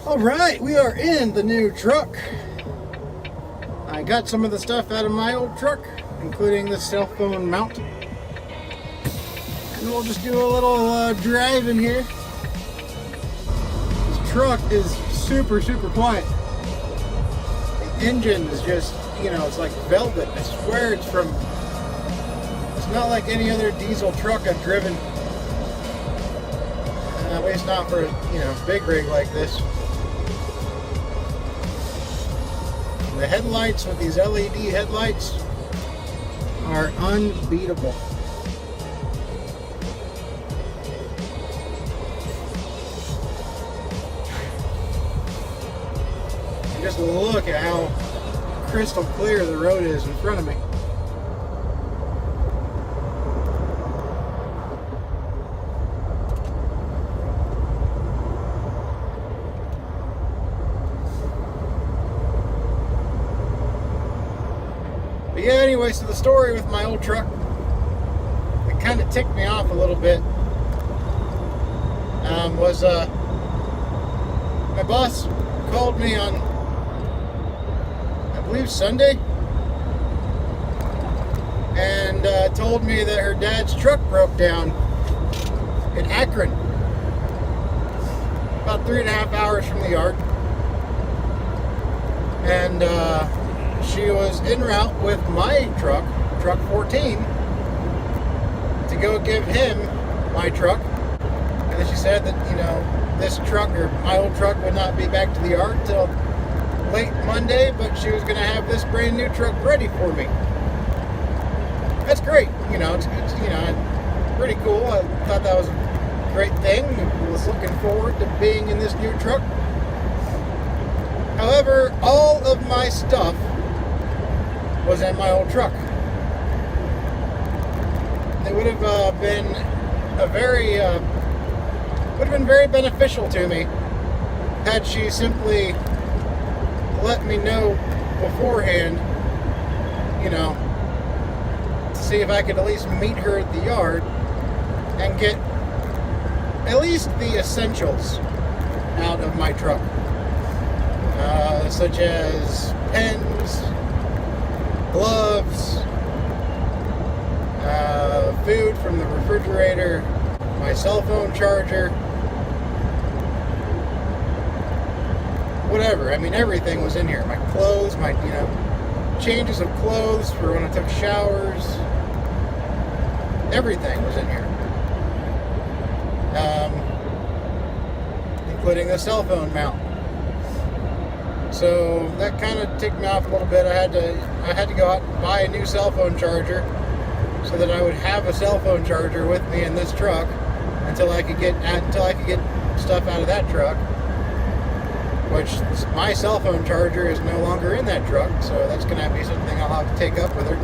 All right, we are in the new truck. I got some of the stuff out of my old truck, including the cell phone mount. And we'll just do a little drive in here. This truck is super quiet. The engine is just, it's like velvet. I swear it's not like any other diesel truck I've driven. At least not for a big rig like this. The headlights with these LED headlights are unbeatable. And just look at how crystal clear the road is in front of me. But yeah, anyway, so the story with my old truck, it kind of ticked me off a little bit, was my boss called me on, I believe, Sunday, and told me that her dad's truck broke down in Akron, about 3.5 hours from the yard, and she was en route with my truck 14, to go give him my truck. And then she said that, this truck, or my old truck, would not be back to the yard till late Monday, but she was going to have this brand new truck ready for me. That's great. It's pretty cool. I thought that was a great thing. I was looking forward to being in this new truck. However, all of my stuff was in my old truck. It would have been very beneficial to me had she simply let me know beforehand, to see if I could at least meet her at the yard and get at least the essentials out of my truck, such as pens, gloves, food from the refrigerator, my cell phone charger, whatever. I mean, everything was in here. My clothes, my, changes of clothes for when I took showers. Everything was in here. Including the cell phone mount. So that kind of ticked me off a little bit. I had to go out and buy a new cell phone charger so that I would have a cell phone charger with me in this truck until I could get stuff out of that truck. Which my cell phone charger is no longer in that truck, so that's going to be something I'll have to take up with her.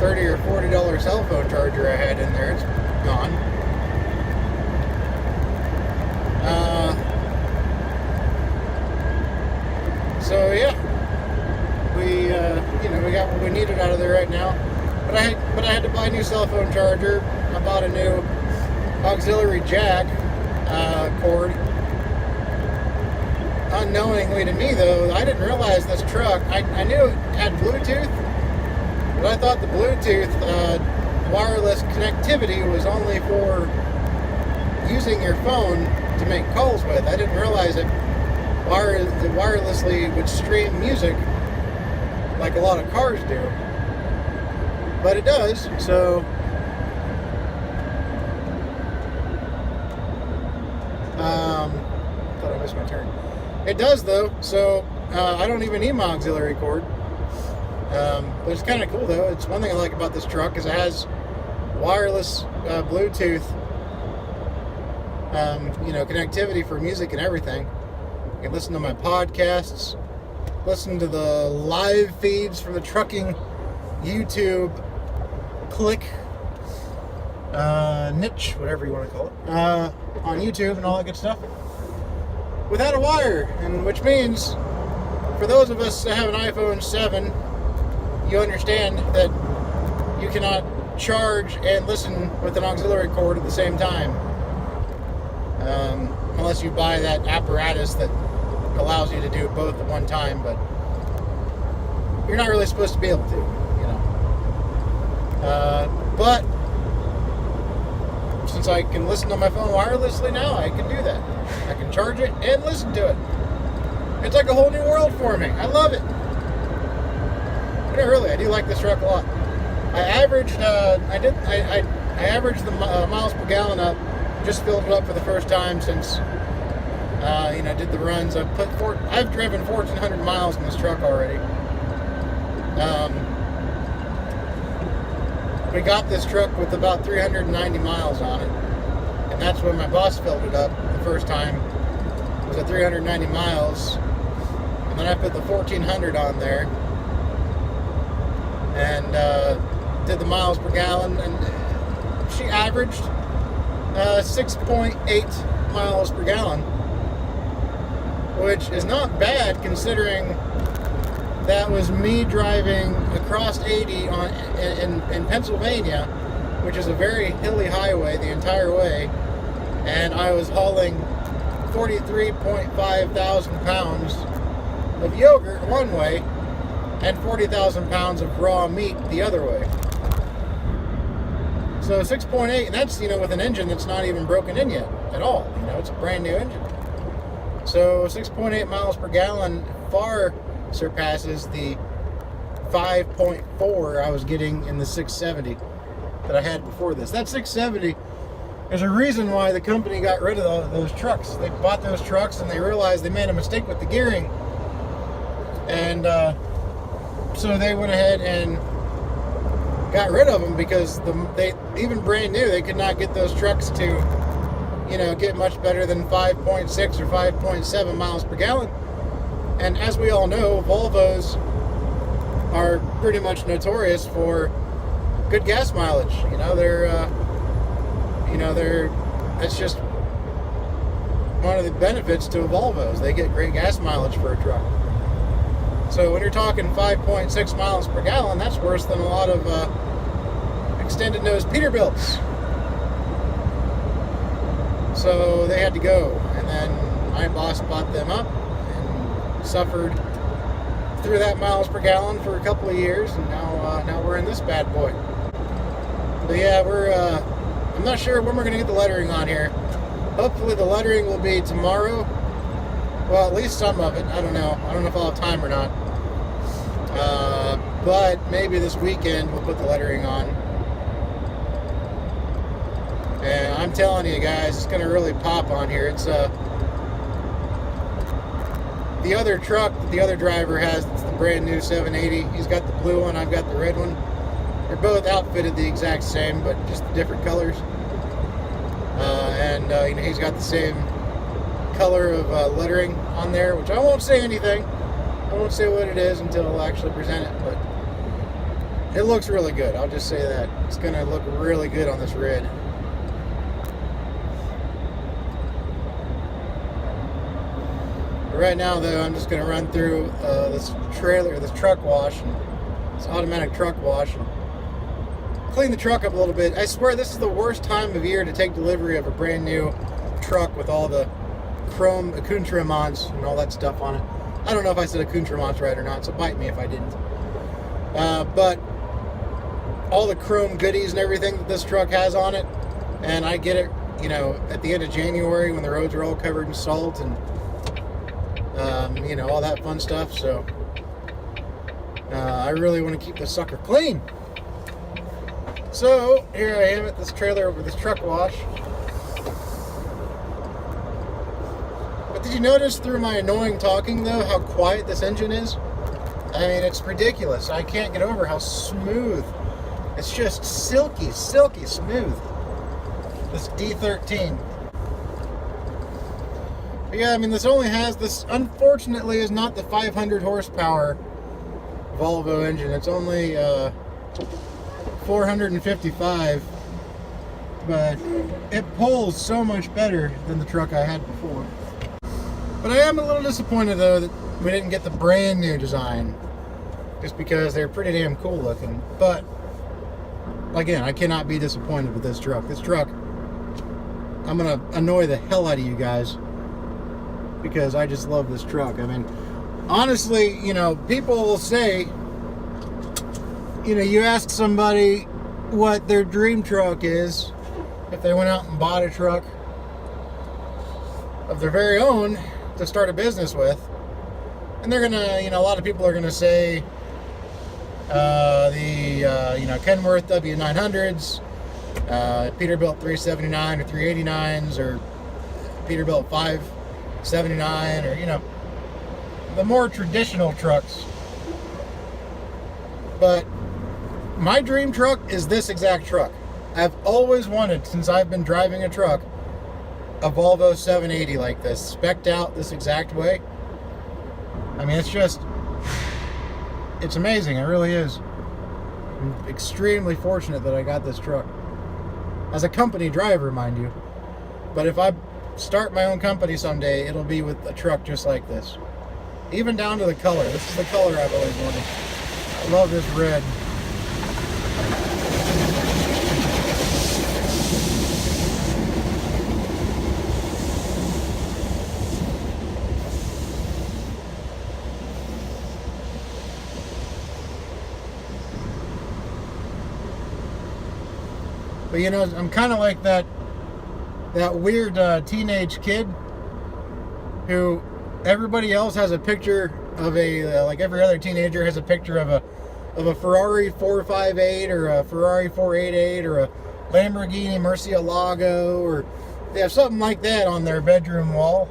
$30 or $40 cell phone charger I had in there, it's gone. So yeah, we got what we needed out of there right now. But I had to buy a new cell phone charger. I bought a new auxiliary jack cord. Unknowingly to me, though, I didn't realize this truck. I knew it had Bluetooth, but I thought the Bluetooth wireless connectivity was only for using your phone to make calls with. I didn't realize it wirelessly would stream music like a lot of cars do, but it does. So thought I missed my turn. It does though, so I don't even need my auxiliary cord. But it's kind of cool though. It's one thing I like about this truck is it has wireless Bluetooth connectivity for music and everything. You can listen to my podcasts, listen to the live feeds from the trucking YouTube click niche, whatever you want to call it, on YouTube and all that good stuff, without a wire. And which means, for those of us that have an iPhone 7, you understand that you cannot charge and listen with an auxiliary cord at the same time. unless you buy that apparatus that allows you to do both at one time, but you're not really supposed to be able to, you know. But since I can listen to my phone wirelessly now, I can do that. I can charge it and listen to it. It's like a whole new world for me. I love it. But really, I do like this truck a lot. I averaged, I averaged the miles per gallon up. Just filled it up for the first time since, you know, did the runs. I've driven 1,400 miles in this truck already. We got this truck with about 390 miles on it, and that's when my boss filled it up the first time. It was at 390 miles, and then I put the 1,400 on there, and did the miles per gallon, and she averaged 6.8 miles per gallon, which is not bad considering that was me driving across 80 in Pennsylvania, which is a very hilly highway the entire way, and I was hauling 43.5 thousand pounds of yogurt one way and 40,000 pounds of raw meat the other way. So 6.8, and that's, you know, with an engine that's not even broken in yet at all. You know, it's a brand new engine. So 6.8 miles per gallon far surpasses the 5.4 I was getting in the 670 that I had before this. That 670, there's a reason why the company got rid of those trucks. They bought those trucks and they realized they made a mistake with the gearing, and so they went ahead and got rid of them because they even brand new, they could not get those trucks to, you know, get much better than 5.6 or 5.7 miles per gallon. And as we all know, Volvos are pretty much notorious for good gas mileage. You know, that's just one of the benefits to a Volvo is they get great gas mileage for a truck. So when you're talking 5.6 miles per gallon, that's worse than a lot of extended nose Peterbilts. So they had to go, and then my boss bought them up and suffered through that miles per gallon for a couple of years, and now we're in this bad boy. But yeah, I'm not sure when we're going to get the lettering on here. Hopefully the lettering will be tomorrow. Well, at least some of it. I don't know if I'll have time or not. But maybe this weekend we'll put the lettering on. And I'm telling you guys, it's going to really pop on here. It's the other truck that the other driver has, it's the brand new 780. He's got the blue one, I've got the red one. They're both outfitted the exact same, but just different colors. You know, he's got the same color of lettering on there, which I won't say anything. I won't say what it is until I'll actually present it, but it looks really good. I'll just say that. It's going to look really good on this red. Right now, though, I'm just going to run through this truck wash, this automatic truck wash, and clean the truck up a little bit. I swear this is the worst time of year to take delivery of a brand new truck with all the chrome accoutrements and all that stuff on it. I don't know if I said accoutrements right or not, so bite me if I didn't. But all the chrome goodies and everything that this truck has on it, and I get it, you know, at the end of January when the roads are all covered in salt and you know, all that fun stuff. So I really want to keep this sucker clean. So here I am at this trailer over this truck wash. But did you notice through my annoying talking though how quiet this engine is? I mean, it's ridiculous. I can't get over how smooth. It's just silky smooth. This D13. But yeah, I mean, this unfortunately is not the 500 horsepower Volvo engine. It's only 455, but it pulls so much better than the truck I had before. But I am a little disappointed though that we didn't get the brand new design, just because they're pretty damn cool looking. But again, I cannot be disappointed with this truck. This truck, I'm gonna annoy the hell out of you guys. because I just love this truck. I mean, honestly, you know, people will say, you know, you ask somebody what their dream truck is, if they went out and bought a truck of their very own to start a business with, and they're gonna, you know, a lot of people are gonna say you know, Kenworth W900s, Peterbilt 379 or 389s, or Peterbilt 579, or, you know, the more traditional trucks. But my dream truck is this exact truck. I've always wanted, since I've been driving a truck, a Volvo 780 like this, spec'd out this exact way. I mean, it's just, it's amazing. It really is. I'm extremely fortunate that I got this truck. As a company driver, mind you. But if I start my own company someday, it'll be with a truck just like this. Even down to the color. This is the color I've always wanted. I love this red. But you know, I'm kind of like that weird teenage kid who everybody else has a picture of a like every other teenager has a picture of a Ferrari 458 or a Ferrari 488 or a Lamborghini Murcielago, or they have something like that on their bedroom wall.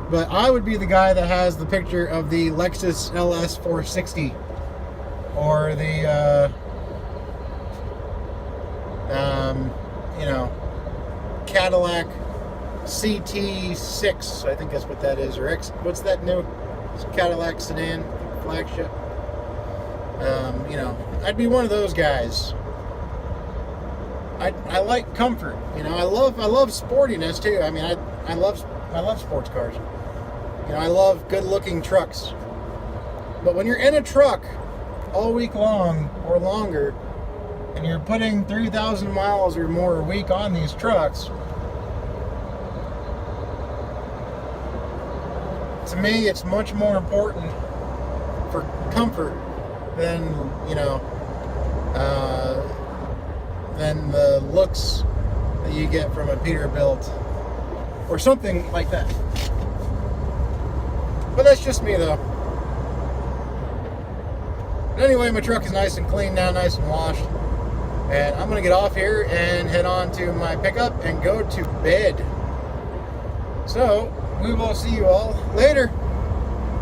But I would be the guy that has the picture of the Lexus LS 460 or the you know, Cadillac CT6, I think that's what that is, or X, what's that new Cadillac sedan flagship? You know, I'd be one of those guys. I like comfort, you know. I love sportiness too. I mean, I love sports cars. You know, I love good-looking trucks. But when you're in a truck all week long or longer, and you're putting 3,000 miles or more a week on these trucks, to me, it's much more important for comfort than, you know, than the looks that you get from a Peterbilt or something like that. But that's just me, though. But anyway, my truck is nice and clean now, nice and washed. And I'm going to get off here and head on to my pickup and go to bed. So, we will see you all later.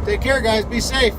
Take care, guys. Be safe.